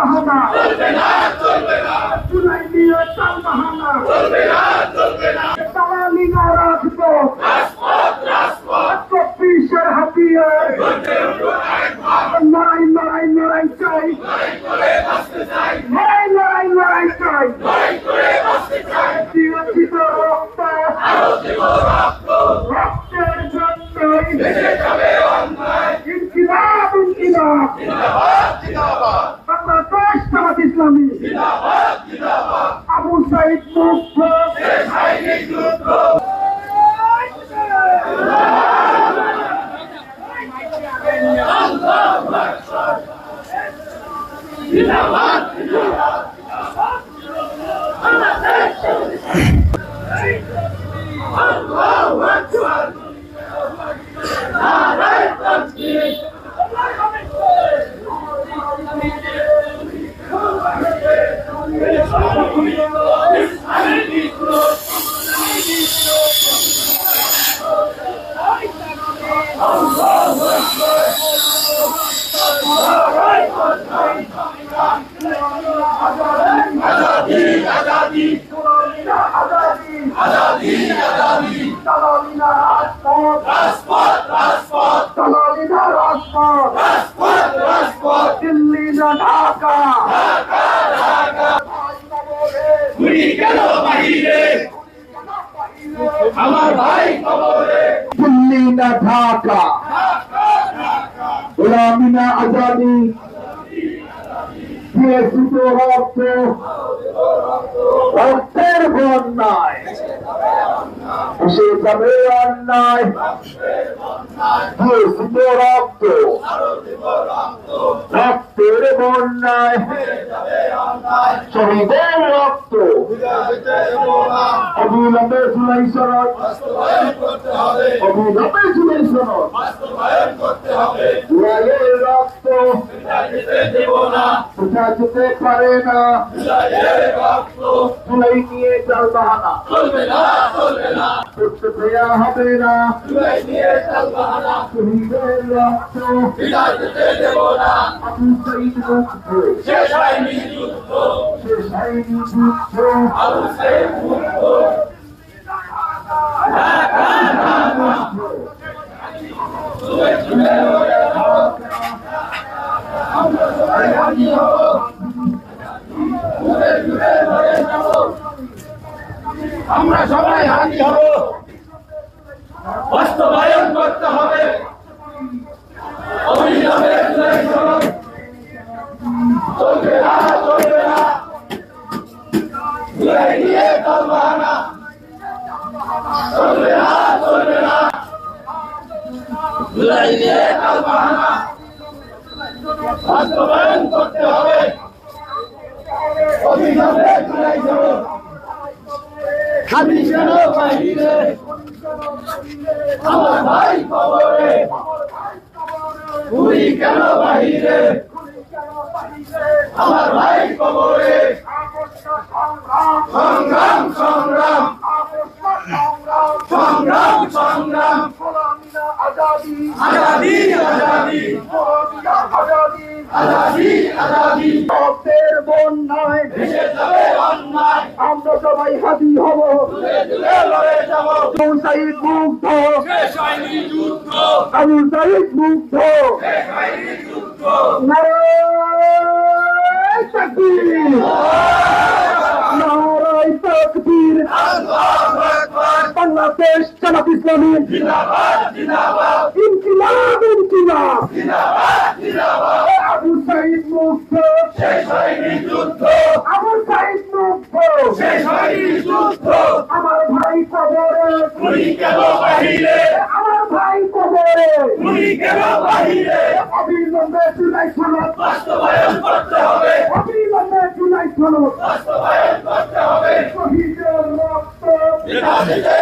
বাহানা জুলাই নিয়ে চাল বাহানা দালালি না রাজপথ 24-এর হাতিয়ার লড়াই লড়াই লড়াই চাই লড়াই লড়াই চাই দিয়েছি তো রক্ত রক্তের জন্যই ইনকিলাব ইনকিলাব বাংলাদেশ জামাত ইসলামী আবু সাইদ মুক্ত দিল্লি না ঢাকা আমার ভাই কবরে দিল্লি না ঢাকা গোলামি না আজাদি দিয়েছি তো রক্ত রক্তের বন্যায় এসে যাবে অন্যায় দিয়েছি তো রক্ত রক্তের বন্যায় শহীদের রক্ত অবিলম্বে জুলাই সনদ অবিলম্বে জুলাই সনদ জুলাইয়ের রক্ত কোথা যেতে পারে না জুলাই নিয়ে চাল বাহানা করতে দেয়া হবে না শহীদের রক্ত আবু সাইদ মুক্ত শেষ হয়নি যুদ্ধ আবু সাইদ মুক্ত আমরা সবাই হানি হব বাস্তবায়ন করতে হবে অবিলম্বে জুলাই সনদ চলবে না জুলাই নিয়ে চাল বাহানা চলবে না জুলাই নিয়ে চাল বাহানা বাস্তবায়ন করতে হবে অবিলম্বে জুলাই সনদ খালি কেন বাহিরে আমার ভাই কবরে গুলি কেন বাহিরে আমার ভাই কবরে সংগ্রাম সংগ্রাম সংগ্রাম সংগ্রাম আজাদি আজাদি আজাদি আজাদি রক্তের বন্যায় ভেসে যাবে অন্যায় আমরা সবাই হাতি হব তুলে তুলে লড়ে যাব আবু সাইদ মুক্ত শেষ হয়নি যুদ্ধ আবু সাইদ মুক্ত শেষ হয়নি যুদ্ধ নারায় তাকবীর নারায় তাকবীর আল্লাহু আকবার বাংলাদেশ জামাত ইসলামী জিন্দাবাদ জিন্দাবাদ ইনকিলাব ইনকিলাব জিন্দাবাদ জিন্দাবাদ আবু সাইদ মুক্ত শেষ হয়নি যুদ্ধ আবু সাইদ মুক্ত শেষ হয়নি যুদ্ধ আমার ভাই কবরে গুলি কেন বাহিরে আমার ভাই কবরে গুলি কেন বাহিরে অবিলম্বে জুলাই সনদ বাস্তবায়ন করতে হবে অবিলম্বে জুলাই সনদ বাস্তবায়ন করতে হবে শহীদের রক্ত বিনা দিতে